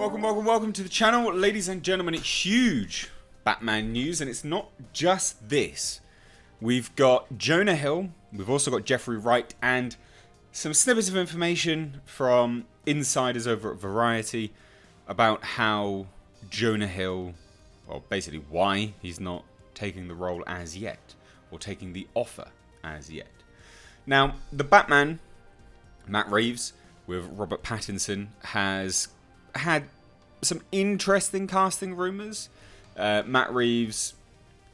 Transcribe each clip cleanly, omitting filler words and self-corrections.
Welcome to the channel, ladies and gentlemen. It's huge Batman news, and it's not just this. We've got Jonah Hill, we've also got Jeffrey Wright, and some snippets of information from insiders over at Variety about how Jonah Hill, well, basically why he's not taking the role as yet, or taking the offer as yet. Now, the Batman, Matt Reeves, with Robert Pattinson, has had some interesting casting rumours. Matt Reeves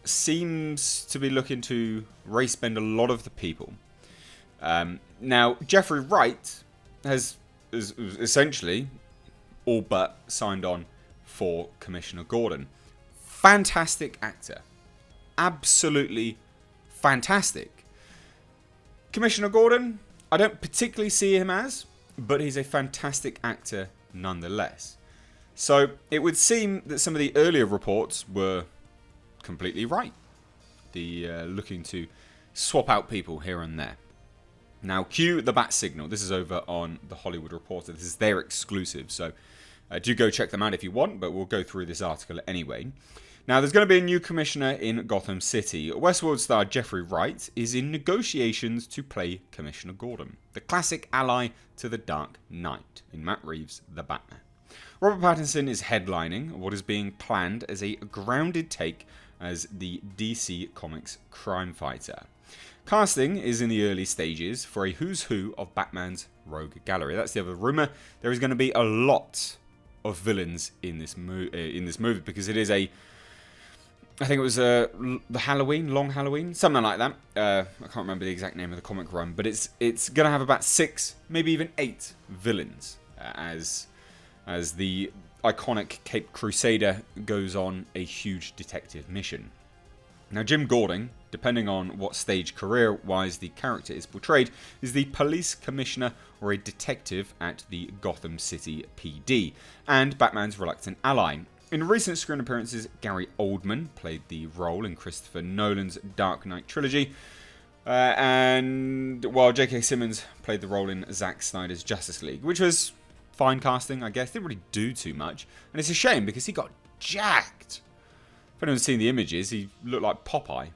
seems to be looking to race bend a lot of the people. Now, Jeffrey Wright has essentially all but signed on for Commissioner Gordon. Fantastic actor. Absolutely fantastic. Commissioner Gordon, I don't particularly see him as, but he's a fantastic actor nonetheless. So it would seem that some of the earlier reports were completely right. Looking to swap out people here and there. Now, cue the bat signal. This is over on The Hollywood Reporter. This is their exclusive, so do go check them out if you want, but we'll go through this article anyway. Now, there's going to be a new commissioner in Gotham City. Westworld star Jeffrey Wright is in negotiations to play Commissioner Gordon, the classic ally to the Dark Knight in Matt Reeves' The Batman. Robert Pattinson is headlining what is being planned as a grounded take as the DC Comics crime fighter. Casting is in the early stages for a who's who of Batman's rogue gallery. That's the other rumour. There is going to be a lot of villains in this movie because it is I think it was the Long Halloween, something like that. I can't remember the exact name of the comic run, but it's going to have about 6, maybe even 8 villains as the iconic Caped Crusader goes on a huge detective mission. Now, Jim Gordon, depending on what stage career-wise the character is portrayed, is the police commissioner or a detective at the Gotham City PD, and Batman's reluctant ally. In recent screen appearances, Gary Oldman played the role in Christopher Nolan's Dark Knight trilogy, and while J.K. Simmons played the role in Zack Snyder's Justice League, which was fine casting, I guess. Didn't really do too much. And it's a shame because he got jacked. If anyone's seen the images, he looked like Popeye.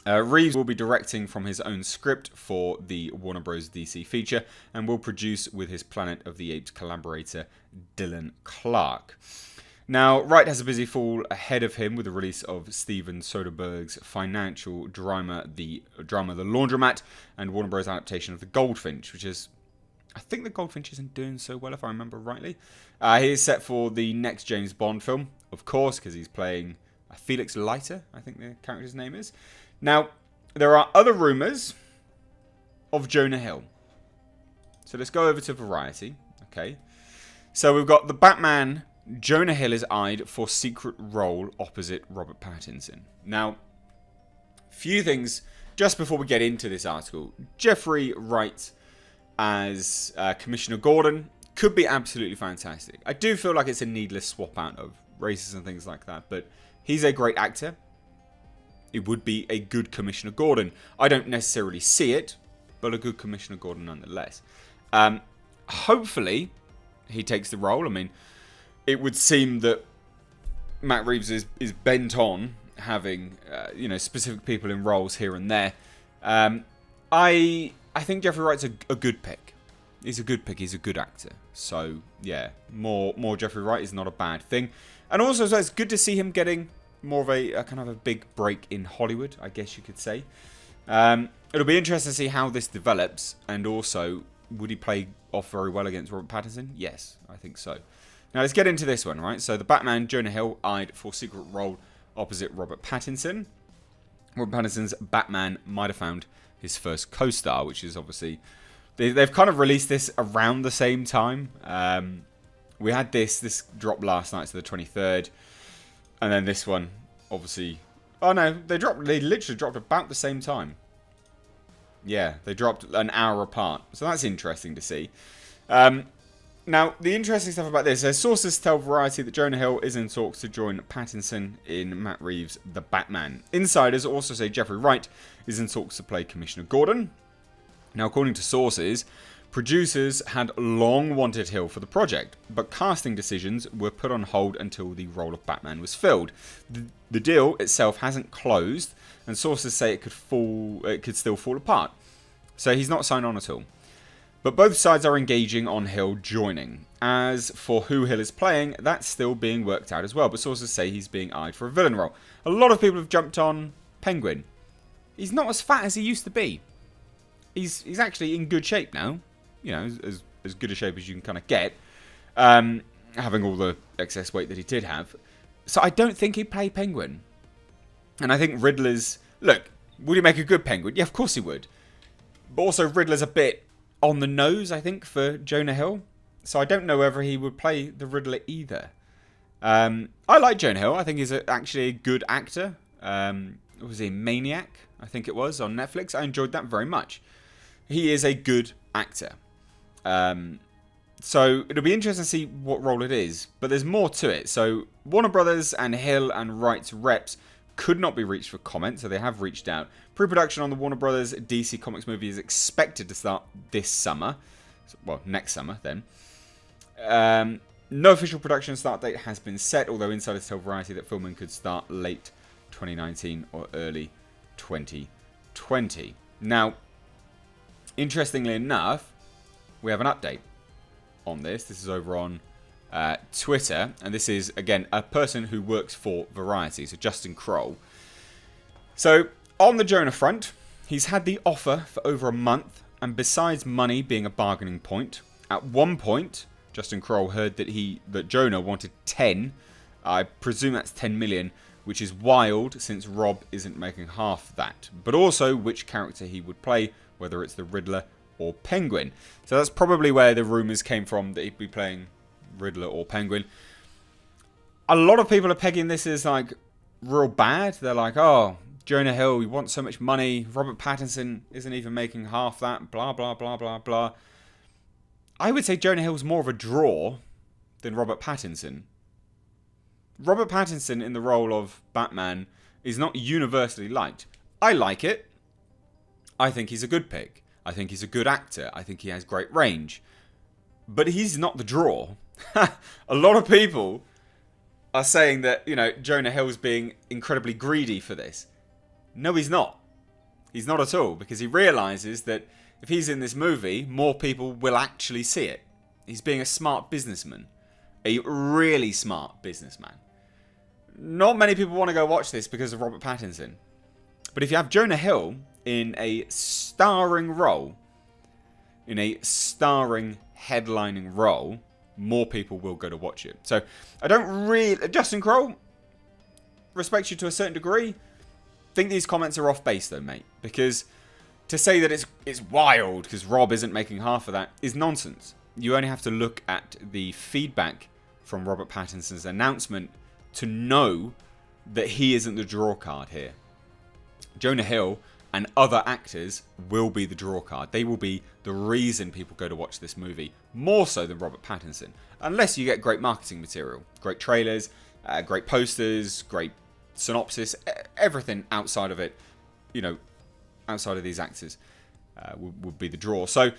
Reeves will be directing from his own script for the Warner Bros. DC feature and will produce with his Planet of the Apes collaborator Dylan Clark. Now, Wright has a busy fall ahead of him with the release of Steven Soderbergh's financial drama, The Laundromat, and Warner Bros. Adaptation of The Goldfinch, which is, I think The Goldfinch isn't doing so well, if I remember rightly. He is set for the next James Bond film, of course, because he's playing Felix Leiter, I think the character's name is. Now, there are other rumours of Jonah Hill. So let's go over to Variety. Okay. So we've got the Batman. Jonah Hill is eyed for secret role opposite Robert Pattinson. Now, few things just before we get into this article. Jeffrey Wright as Commissioner Gordon could be absolutely fantastic. I do feel like it's a needless swap out of races and things like that, but he's a great actor. It would be a good Commissioner Gordon. I don't necessarily see it, but a good Commissioner Gordon nonetheless. Hopefully, he takes the role. I mean, it would seem that Matt Reeves is bent on having specific people in roles here and there. I think Jeffrey Wright's a good pick. He's a good pick. He's a good actor. So, yeah, more Jeffrey Wright is not a bad thing. And also, so it's good to see him getting more of a kind of a big break in Hollywood, I guess you could say. It'll be interesting to see how this develops. And also, would he play off very well against Robert Pattinson? Yes, I think so. Now, let's get into this one, right? So, the Batman, Jonah Hill, eyed for secret role opposite Robert Pattinson. Robert Pattinson's Batman might have found his first co-star, which is obviously they've kind of released this around the same time. We had this dropped last night, so the 23rd, and then this one obviously, oh no, they literally dropped about the same time. Yeah, they dropped an hour apart, so that's interesting to see. Now, the interesting stuff about this, sources tell Variety that Jonah Hill is in talks to join Pattinson in Matt Reeves' The Batman. Insiders also say Jeffrey Wright is in talks to play Commissioner Gordon. Now, according to sources, Producers had long wanted Hill for the project, but casting decisions were put on hold until the role of Batman was filled. The deal itself hasn't closed, and sources say it could still fall apart. So he's not signed on at all. But both sides are engaging on Hill joining. As for who Hill is playing, that's still being worked out as well, but sources say he's being eyed for a villain role. A lot of people have jumped on Penguin. He's not as fat as he used to be. He's actually in good shape now. You know, as good a shape as you can kind of get, having all the excess weight that he did have. So I don't think he'd play Penguin. And I think Riddler's... Look, would he make a good Penguin? Yeah, of course he would. But also Riddler's a bit on the nose, I think, for Jonah Hill. So I don't know whether he would play the Riddler either. I like Jonah Hill. I think he's actually a good actor. Was he Maniac? I think it was, on Netflix. I enjoyed that very much. He is a good actor. So it'll be interesting to see what role it is, but there's more to it. So Warner Brothers and Hill and Wright's reps could not be reached for comment, so they have reached out. Pre-production on the Warner Brothers DC Comics movie is expected to start this summer. Well, next summer then. No official production start date has been set, although insiders tell Variety that filming could start late 2019 or early 2020. Now, interestingly enough, we have an update on this. This is over on Twitter, and this is, again, a person who works for Variety, so Justin Kroll. So, on the Jonah front, he's had the offer for over a month, and besides money being a bargaining point, at one point, Justin Kroll heard that Jonah wanted 10. I presume that's 10 million, which is wild since Rob isn't making half that. But also which character he would play, whether it's the Riddler or Penguin. So that's probably where the rumours came from, that he'd be playing Riddler or Penguin. A lot of people are pegging this as like real bad. They're like, oh, Jonah Hill, he wants so much money. Robert Pattinson isn't even making half that. Blah, blah, blah, blah, blah. I would say Jonah Hill's more of a draw than Robert Pattinson. Robert Pattinson in the role of Batman is not universally liked. I like it. I think he's a good pick. I think he's a good actor. I think he has great range. But he's not the draw. A lot of people are saying that, you know, Jonah Hill's being incredibly greedy for this. No, he's not. He's not at all, because he realises that if he's in this movie, more people will actually see it. He's being a smart businessman. A really smart businessman. Not many people want to go watch this because of Robert Pattinson. But if you have Jonah Hill in a starring role, in a starring headlining role, more people will go to watch it. So I don't really... Justin Kroll, respect you to a certain degree. Think these comments are off base though, mate. Because to say that it's wild because Rob isn't making half of that is nonsense. You only have to look at the feedback from Robert Pattinson's announcement to know that he isn't the draw card here. Jonah Hill and other actors will be the draw card. They will be the reason people go to watch this movie, more so than Robert Pattinson. Unless you get great marketing material, great trailers, great posters, great synopsis, everything outside of it, you know, outside of these actors would be the draw. So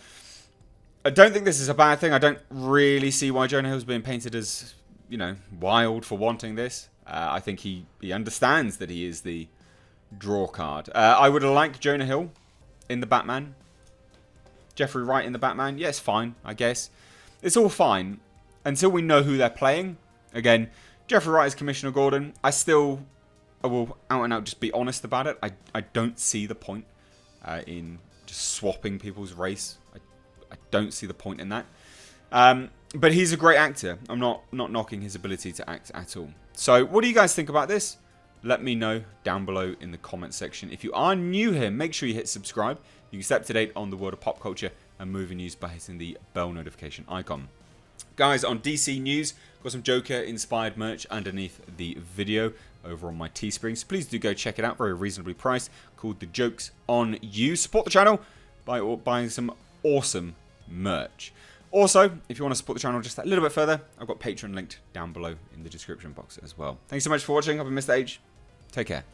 I don't think this is a bad thing. I don't really see why Jonah Hill's being painted as, you know, wild for wanting this. I think he understands that he is the draw card. I would like Jonah Hill in the Batman. Jeffrey Wright in the Batman. Yeah, it's fine, I guess. It's all fine until we know who they're playing. Again, Jeffrey Wright is Commissioner Gordon. I will out and out just be honest about it. I don't see the point in just swapping people's race. I don't see the point in that. But he's a great actor. I'm not knocking his ability to act at all. So what do you guys think about this? Let me know down below in the comment section. If you are new here, make sure you hit subscribe. You can stay up to date on the world of pop culture and movie news by hitting the bell notification icon. Guys, on DC News, got some Joker-inspired merch underneath the video over on my Teespring. So please do go check it out. Very reasonably priced. Called The Joke's on You. Support the channel by buying some awesome merch. Also, if you want to support the channel just a little bit further, I've got Patreon linked down below in the description box as well. Thanks so much for watching. I've been Mr. H. Take care.